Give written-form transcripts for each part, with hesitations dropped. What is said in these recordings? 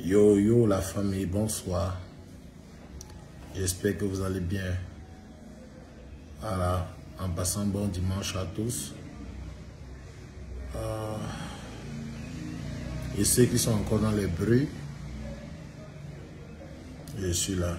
Yo yo la famille, bonsoir. J'espère que vous allez bien. Voilà, en passant bon dimanche à tous. Et ceux qui sont encore dans les bruits, je suis là.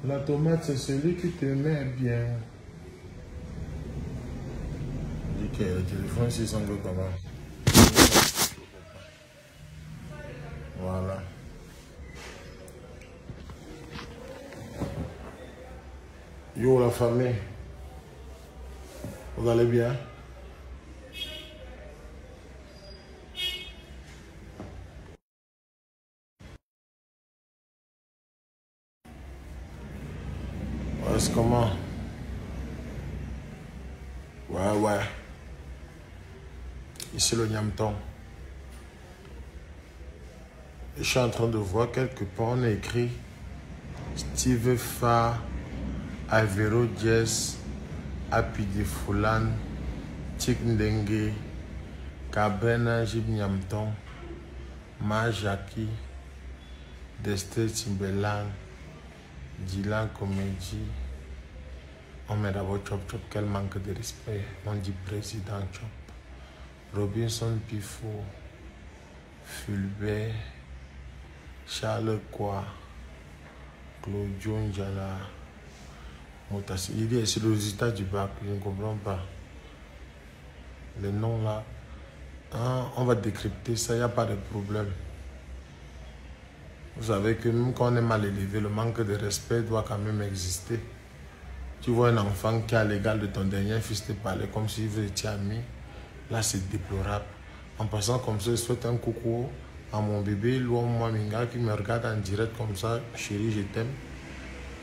La tomate, c'est celui qui te met bien. Dis que le téléphone ici semble comment. Voilà. Yo la famille, vous allez bien? Ouais, c'est comment? Ouais. Ici le Niamton. Je suis en train de voir quelque part, on a écrit Steve Fa, Avero Jess, Apidi Fulan, Tik Ndenge, Kabena Jib Niamton, Majaki, Deste Timbelan, Dylan Comedy. On met d'abord Chop Chop, quel manque de respect. On dit président Chop. Robinson Pifo, Fulbert, Charles Kwa, Claudio Njala, Motassi. Il dit c'est le résultat du bac, je ne comprends pas. Les noms là, hein, on va décrypter ça, il n'y a pas de problème. Vous savez que même quand on est mal élevé, le manque de respect doit quand même exister. Tu vois un enfant qui a l'égal de ton dernier fils te parler comme si vous étiez amis, là c'est déplorable. En passant comme ça, je souhaite un coucou à mon bébé, moi Minga, qui me regarde en direct comme ça. Chérie, je t'aime.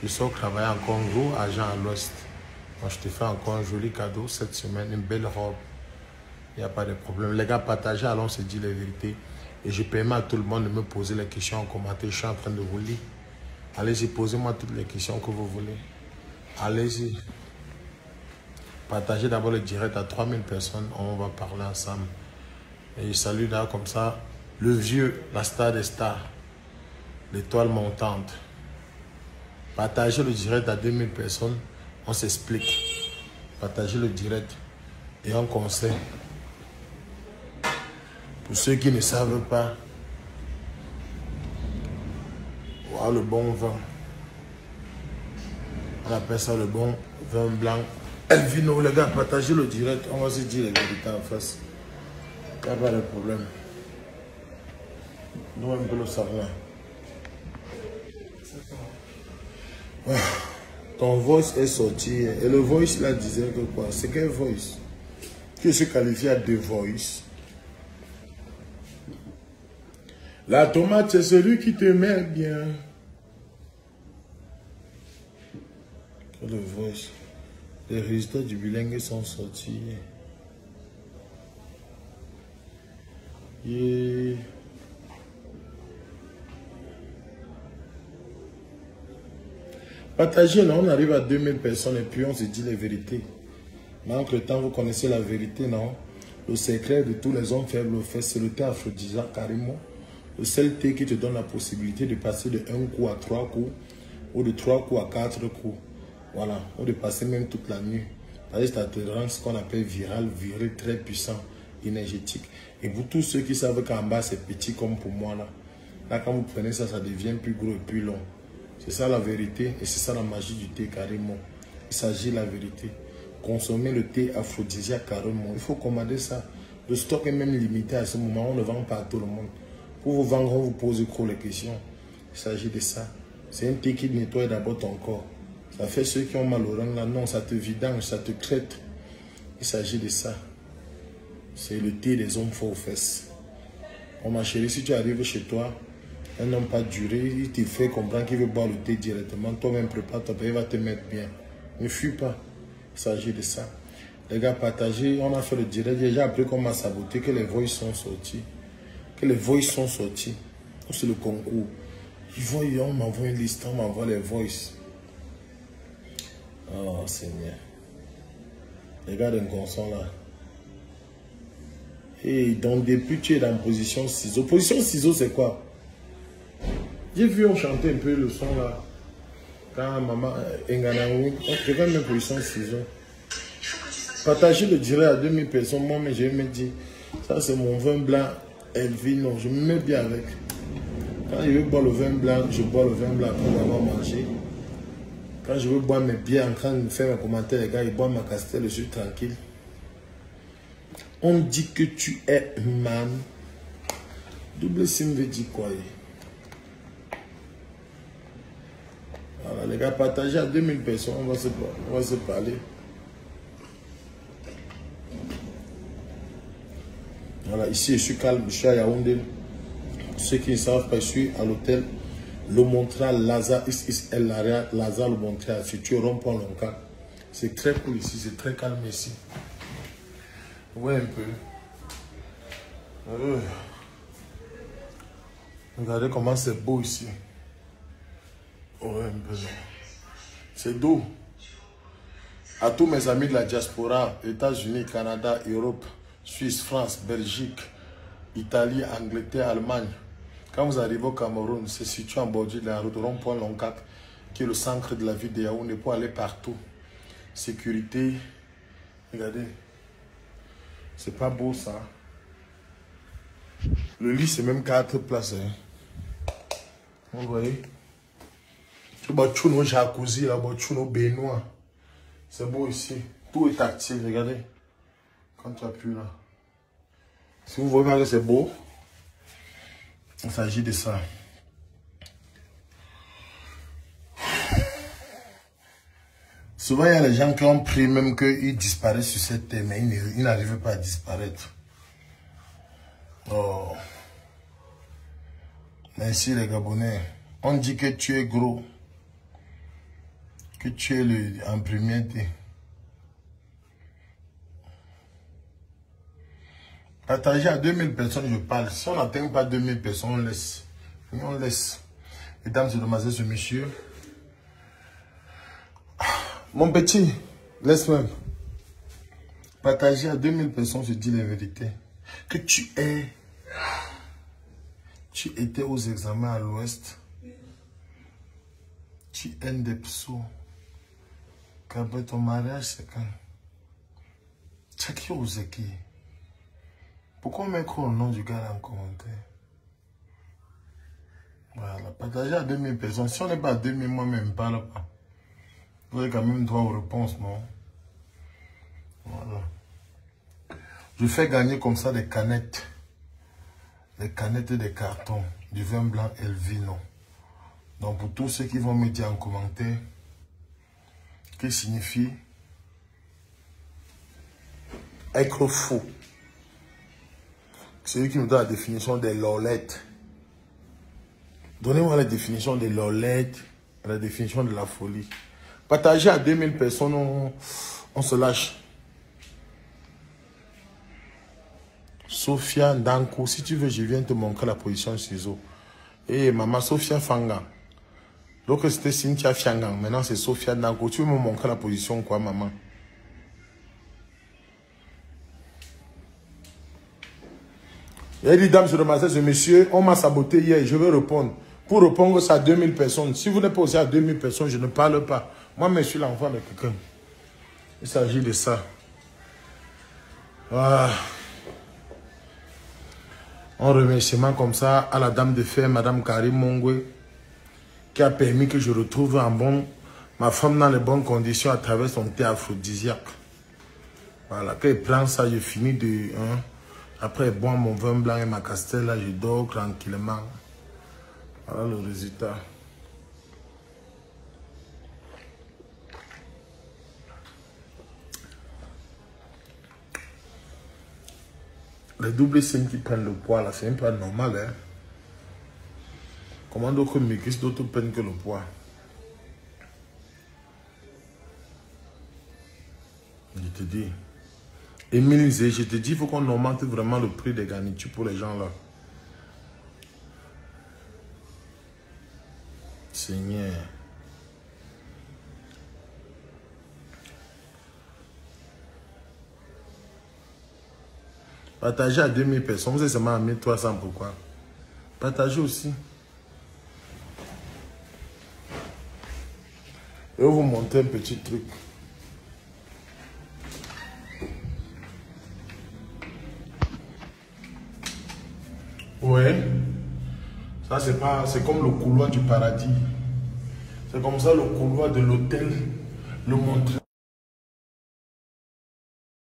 Je sors travailler en Congo, agent à l'Ouest. Moi, je te fais encore un joli cadeau cette semaine, une belle robe. Il n'y a pas de problème. Les gars, partagez, allons se dire la vérité. Et je permets à tout le monde de me poser les questions en commentaire. Je suis en train de vous lire. Allez-y, posez-moi toutes les questions que vous voulez. Allez-y. Partagez d'abord le direct à 3000 personnes. On va parler ensemble. Et je salue là comme ça le vieux, la star des stars, l'étoile montante. Partagez le direct à 2000 personnes. On s'explique. Partagez le direct et on conseille. Pour ceux qui ne savent pas, voilà le bon vin. On appelle ça le bon vin blanc. Elvino, les gars, partagez le direct. On va se dire la vérité en face. Il n'y a pas de problème. Nous, un peu le savon. Ton voice est sorti. Et le voice là disait que quoi? C'est quel voice? Qui se qualifie à deux voice? La tomate, c'est celui qui te met bien. Le voice. Les résultats du bilingue sont sortis. Yeah. Partagez, là, on arrive à 2000 personnes et puis on se dit les vérités. Mais entre le temps, vous connaissez la vérité, non? Le secret de tous les hommes faibles au fait, c'est le thé aphrodisiaque carrément. Le seul thé qui te donne la possibilité de passer de 1 coup à 3 coups, ou de 3 coups à 4 coups. Voilà, ou de passer même toute la nuit. Parce que ça te rend ce qu'on appelle viral, viril, très puissant, énergétique. Et pour tous ceux qui savent qu'en bas c'est petit comme pour moi là, là quand vous prenez ça, ça devient plus gros et plus long. C'est ça la vérité et c'est ça la magie du thé carrément. Il s'agit de la vérité. Consommer le thé aphrodisiaque carrément. Il faut commander ça. Le stock est même limité à ce moment. On ne vend pas à tout le monde. Pour vous vendre, on vous pose trop les questions. Il s'agit de ça. C'est un thé qui nettoie d'abord ton corps. Ça fait ceux qui ont mal au rein là. Non, ça te vidange, ça te crête. Il s'agit de ça. C'est le thé des hommes forts aux fesses. Oh ma chérie, si tu arrives chez toi, un homme pas duré, il te fait comprendre qu'il veut boire le thé directement. Toi-même, prépare ton thé, il va te mettre bien. Ne fuis pas. Il s'agit de ça. Les gars, partagez. On a fait le direct. J'ai déjà appris qu'on m'a saboté, que les voices sont sortis. Que les voices sont sortis. C'est le concours. On m'envoie une liste, on m'envoie les voices. Oh Seigneur. Les gars d'un consent là. Et donc, depuis tu es dans position ciseau. Position ciseau, c'est quoi? J'ai vu on chanter un peu le son là. Quand maman Enganaoui, je vais mettre position ciseau. Partager le direct à 2000 personnes. Moi, mais je me dis, ça c'est mon vin blanc. Elvino, je me mets bien avec. Quand je veux boire le vin blanc, je bois le vin blanc après avoir mangé. Quand je veux boire mes bières en train de faire mes commentaires, les gars, ils boivent ma castelle, je suis tranquille. On dit que tu es man. Double sim veut dire quoi? Voilà, les gars, partagez à 2000 personnes, on va se parler. Voilà, ici je suis calme, je suis à Yaoundé. Ceux qui ne savent pas, je suis à l'hôtel Le Montréal, Lazare, Lazare Le Montréal, situé au rond-point Lonca. C'est très cool ici, c'est très calme ici. Ouais, un peu. Regardez comment c'est beau ici. Ouais, un peu. C'est doux. À tous mes amis de la diaspora, États-Unis, Canada, Europe, Suisse, France, Belgique, Italie, Angleterre, Allemagne. Quand vous arrivez au Cameroun, c'est situé en bordure de la route rond-point Loncac, qui est le centre de la ville de Yaoundé pour aller partout. Sécurité. Regardez. C'est pas beau ça. Le lit, c'est même 4 places. Hein. Vous voyez? Tu vois, tu as jacuzzi là, tu as baignoire. C'est beau ici. Tout est tactile, regardez. Quand tu appuies là. Si vous voyez que c'est beau, il s'agit de ça. Souvent, il y a des gens qui ont pris même qu'ils disparaissent sur cette terre, mais ils n'arrivent pas à disparaître. Oh. Merci les Gabonais. On dit que tu es gros. Que tu es en premier. Partagez à 2000 personnes, je parle. Si on n'atteint pas 2000 personnes, on laisse. On laisse. Mesdames et demoiselles et messieurs. Mon petit, laisse-moi. Partagez à 2000 personnes, je dis la vérité. Que tu étais aux examens à l'ouest. Tu es des psauds. Qu'après ton mariage, c'est quand? Tu qui ose qui? Pourquoi mettre le nom du gars en commentaire? Voilà, partagez à 2000 personnes. Si on n'est pas à 2000, moi-même, ne parle pas. Vous avez quand même droit aux réponses, non? Voilà. Je fais gagner comme ça des canettes. Des canettes et des cartons. Du vin blanc Elvino. Donc pour tous ceux qui vont me dire en commentaire, que signifie être fou? C'est lui qui nous donne la définition des lolettes. Donnez-moi la définition des lolettes, la définition de la folie. Partagez à 2000 personnes, on se lâche. Sophia Ndanko, si tu veux, je viens te montrer la position ciseau. Et maman Sophia Fanga. Donc c'était Cynthia Fiangang, maintenant c'est Sophia Ndanko. Tu veux me montrer la position quoi, maman? Et dit, dames et demoiselles et messieurs, on m'a saboté hier, je vais répondre. Pour répondre, c'est à 2000 personnes. Si vous n'êtes pas aussi à 2000 personnes, je ne parle pas. Moi, je suis l'enfant de quelqu'un. Il s'agit de ça. Ah. Un remerciement comme ça à la dame de fer, Madame Karim Mongwe, qui a permis que je retrouve ma femme dans les bonnes conditions à travers son thé aphrodisiaque. Voilà, quand elle prend ça, je finis de... Hein, après, elle boit mon vin blanc et ma castelle, là, je dors tranquillement. Voilà le résultat. Les doubles signes qui prennent le poids, là, c'est un peu normal, hein. Comment d'autres maigrissent, d'autres prennent que le poids. Je te dis. Émile, je te dis, il faut qu'on augmente vraiment le prix des garnitures pour les gens là. Seigneur. Partagez à 2000 personnes. Vous êtes seulement à 1300. Pourquoi? Partagez aussi. Je vais vous montrer un petit truc. Ouais. Ça, c'est comme le couloir du paradis. C'est comme ça le couloir de l'hôtel Le Montréal.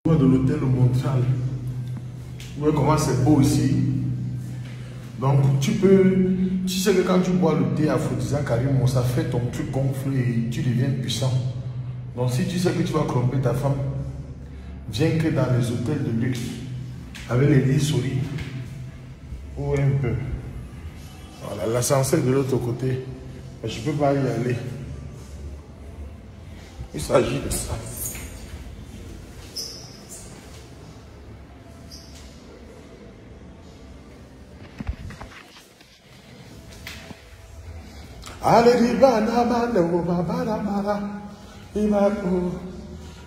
Le couloir de l'hôtel Le Montréal. Vous voyez comment c'est beau ici. Donc, tu sais que quand tu bois le thé aphrodisiaque carrément, ça fait ton truc gonflé et tu deviens puissant. Donc, si tu sais que tu vas tromper ta femme, viens que dans les hôtels de luxe, avec les lits souris, ou un peu. Voilà, l'ascenseur de l'autre côté, mais je ne peux pas y aller. Il s'agit de ça. Allez, dibana, mano, babara, mara, dibano,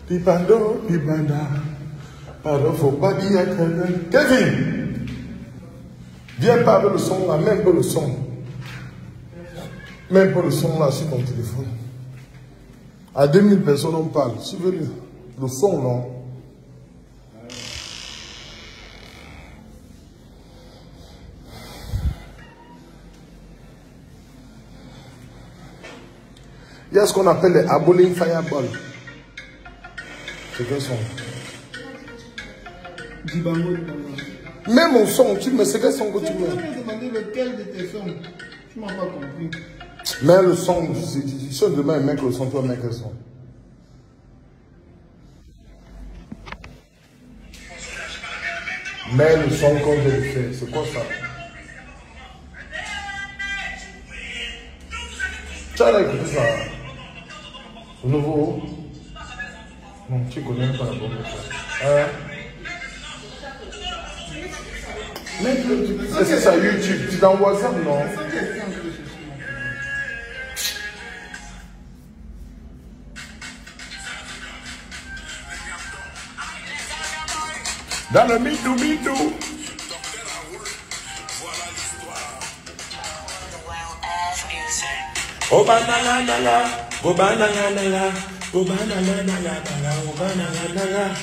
dibando, dibanda. Pardon, faut pas dire que... Kevin! Viens pas avec le son là, même pas le son. Même pas le son là sur ton téléphone. À 2000 personnes on parle. Si vous voulez, le son non. Il y a ce qu'on appelle les Aboling Fireball. C'est quel son? Même mon son, tu me sais quel son que tu veux. Je me demandé lequel de tes sons. Tu m'as pas compris. Mais le son, si on demande un mec le son, tu vas mettre quel son? Mais le son qu'on veut faire, c'est quoi ça? Tu as écouté ça? Le nouveau? Non, tu connais pas la bonne chose. Mais c'est ça YouTube, tu dans WhatsApp, non? Dans le midou midou. Oh banana nana, oh banana nana, oh banana nana, oh banana nana.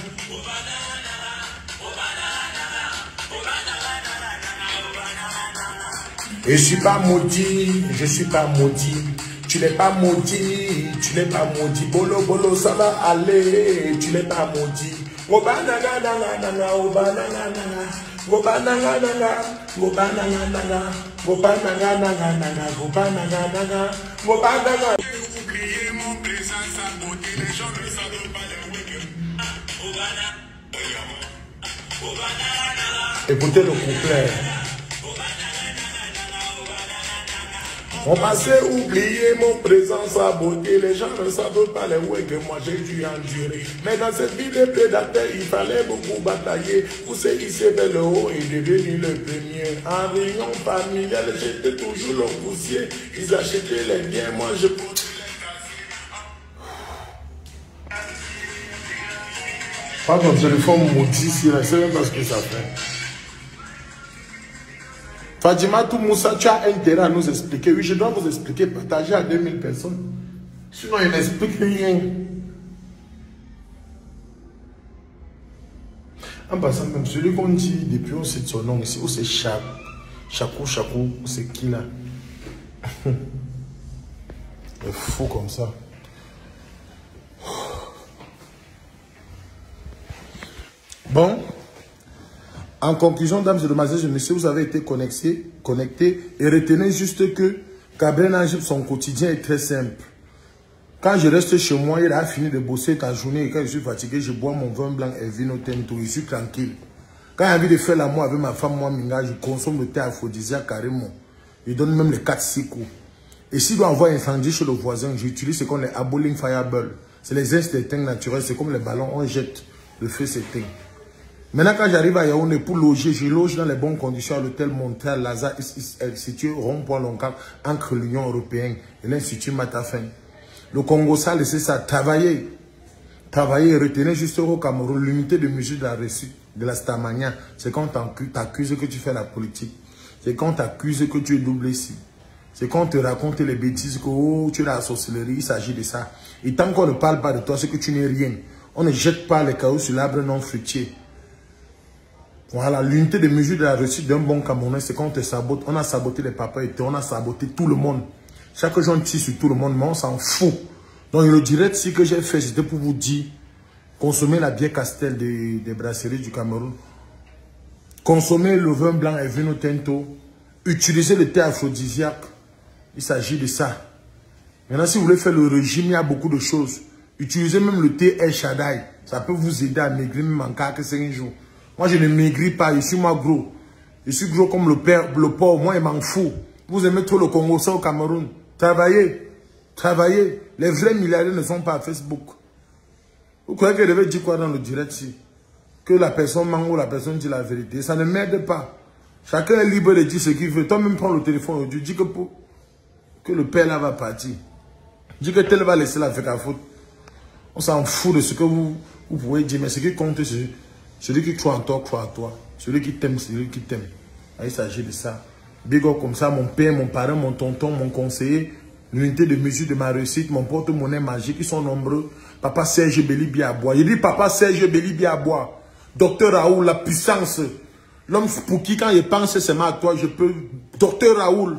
Je suis pas maudit, je suis pas maudit. Tu n'es pas maudit, tu n'es pas maudit. Bolo bolo ça va aller, tu n'es pas maudit. Oh banana nana nana, oh banana nana, oh banana nana, oh banana nana, oh banana nana nana, oh banana nana, oh banana. Oubliez mon présent, sa beauté, les gens ne savent pas les week-ends. Écoutez le couplet. On passait oublier mon présent, sa beauté. Les gens ne savent pas les ouais que moi j'ai dû endurer. Mais dans cette vie de prédateur, il fallait beaucoup batailler. Pour se hisser vers le haut et devenir le premier. En réunion familiale, j'étais toujours le poussier. Ils achetaient les biens, moi je portais les pas ton téléphone maudit ici, c'est même pas ce que ça fait. Fadima Moussa, tu as intérêt à nous expliquer. Oui, je dois vous expliquer, partager à 2000 personnes. Sinon, il n'explique rien. En passant, même celui qu'on dit depuis, on sait son nom ici, ou c'est Chakou, ou c'est qui là? Il est fou comme ça. Bon. En conclusion, dames et demoiselles et messieurs, vous avez été connectés et retenez juste que Gabriel Najib, son quotidien est très simple. Quand je reste chez moi, il a fini de bosser ta journée et quand je suis fatigué, je bois mon vin blanc et vino tinto, je suis tranquille. Quand j'ai envie de faire l'amour avec ma femme, moi, Minga, je consomme le thé aphrodisiaque carrément. Je donne même les 4-6 coups. Et s'il doit envoyer un incendie chez le voisin, j'utilise ce qu'on les Aboling Fireball. C'est les instincts naturels, c'est comme les ballons, on jette, le feu s'éteint. Maintenant, quand j'arrive à Yaoundé pour loger, je loge dans les bonnes conditions à l'hôtel Montréal, Lazare, situé rond-point Longueuil, entre l'Union européenne et l'Institut Matafin. Le Congo, ça, laissé ça travailler. Travailler et retenir juste au Cameroun, l'unité de mesure de la réussite de la Stamania, c'est quand t'accuses que tu fais la politique. C'est quand t'accuses que tu es doublé ici. C'est quand on te raconte les bêtises que oh, tu es la sorcellerie, il s'agit de ça. Et tant qu'on ne parle pas de toi, c'est que tu n'es rien. On ne jette pas les cailloux sur l'arbre non fruitier. Voilà, l'unité de mesure de la réussite d'un bon Camerounais, c'est quand on te sabote. On a saboté les papas et on a saboté tout le monde. Chaque jour, on tire sur tout le monde, mais on s'en fout. Donc, le direct, ce que j'ai fait, c'était pour vous dire, consommez la bière Castel des brasseries du Cameroun. Consommez le vin blanc et vino tinto. Utilisez le thé aphrodisiaque. Il s'agit de ça. Maintenant, si vous voulez faire le régime, il y a beaucoup de choses. Utilisez même le thé El Shaddai. Ça peut vous aider à maigrir même en 4-5 jours. Moi, je ne maigris pas. Je suis moi gros. Je suis gros comme le porc. Moi, il m'en fout. Vous aimez trop le Congo, ça au Cameroun. Travaillez. Travaillez. Les vrais milliardaires ne sont pas à Facebook. Vous croyez que je devais dire quoi dans le direct ici? Que la personne ment ou la personne dit la vérité. Ça ne m'aide pas. Chacun est libre de dire ce qu'il veut. Toi-même, prends le téléphone aujourd'hui. Dis que le père là va partir. Dis que tel va laisser la fête à faute. On s'en fout de ce que vous pouvez dire. Mais ce qui compte, c'est celui qui croit en toi, croit en toi. Celui qui t'aime, c'est celui qui t'aime. Il s'agit de ça. Big up comme ça, mon père, mon parent, mon tonton, mon conseiller, l'unité de mesure de ma réussite, mon porte-monnaie magique, ils sont nombreux. Papa Serge Béli-Biabois. Je dis papa Serge Béli-Biabois. Docteur Raoul, la puissance. L'homme pour qui, quand il pense seulement à toi, je peux... Docteur Raoul.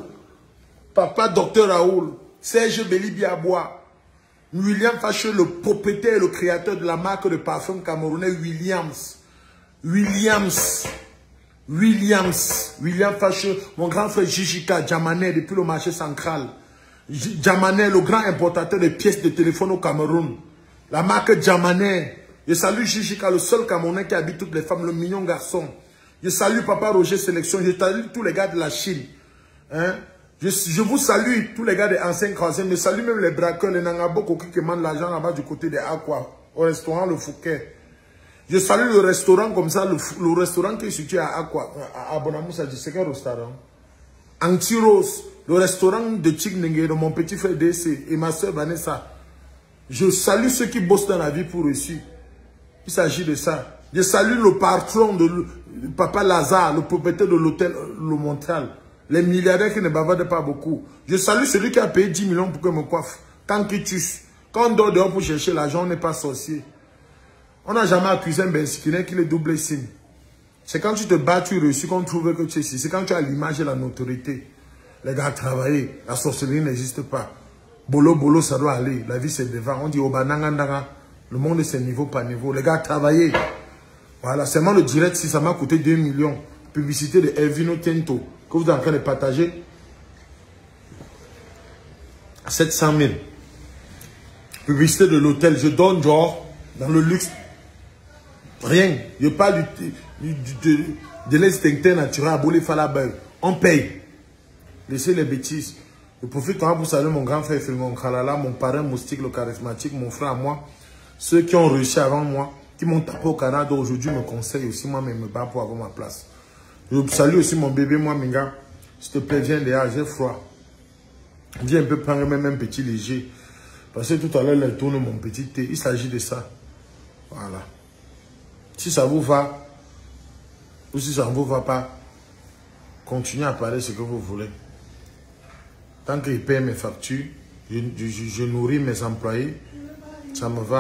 Papa Docteur Raoul. Serge Béli-Biabois. William Facheux, le propriétaire et le créateur de la marque de parfum camerounais Williams. William Facheux, mon grand frère Jijika, Djamané, depuis le marché central. Djamané, le grand importateur de pièces de téléphone au Cameroun. La marque Djamané. Je salue Jijika, le seul Camerounais qui habite toutes les femmes, le mignon garçon. Je salue Papa Roger Sélection. Je salue tous les gars de la Chine. Hein? Je vous salue, tous les gars des anciens croisés. Je salue même les braqueurs, les Nangaboko qui mandent l'argent là-bas du côté des Aqua, au restaurant Le Fouquet. Je salue le restaurant comme ça, le restaurant qui est situé à Aqua, à Bonamoussa, c'est quel restaurant? Antiros, le restaurant de Tchignenge, de mon petit frère DC et ma soeur Vanessa. Je salue ceux qui bossent dans la vie pour réussir. Il s'agit de ça. Je salue le patron de Papa Lazare, le propriétaire de l'hôtel Le Montréal. Les milliardaires qui ne bavardent pas beaucoup. Je salue celui qui a payé 10 millions pour que me coiffe. Tant qu'il tue. Quand on dort dehors pour chercher l'argent, on n'est pas sorcier. On n'a jamais accusé un Bensikine qui est double signe. C'est quand tu te bats, tu réussis, qu'on trouve que tu es ici. C'est quand tu as l'image et la notoriété. Les gars, travailler. La sorcellerie n'existe pas. Bolo, bolo, ça doit aller. La vie, c'est devant. On dit Obanangandanga. Le monde, c'est niveau par niveau. Les gars, travailler. Voilà, seulement le direct, si ça m'a coûté 2 millions. Publicité de Elvino Tinto, que vous êtes en train de partager. 700 000. Publicité de l'hôtel. Je donne genre, dans le luxe. Rien. Je parle de l'instinct naturel à Boulé Falabel. On paye. Laissez les bêtises. Je profite quand vous saluer mon grand frère Filmon Khalala, mon parrain moustique, le charismatique, mon frère à moi. Ceux qui ont réussi avant moi, qui m'ont tapé au Canada, aujourd'hui me conseillent aussi, moi-même me bat pour avoir ma place. Je salue aussi mon bébé, moi, Minga. S'il te plaît, viens dehors, j'ai froid. Viens un peu prendre même un petit léger. Parce que tout à l'heure, il tourne mon petit thé. Il s'agit de ça. Voilà. Si ça vous va, ou si ça ne vous va pas, continuez à parler ce que vous voulez. Tant qu'ils payent mes factures, je nourris mes employés, ça me va.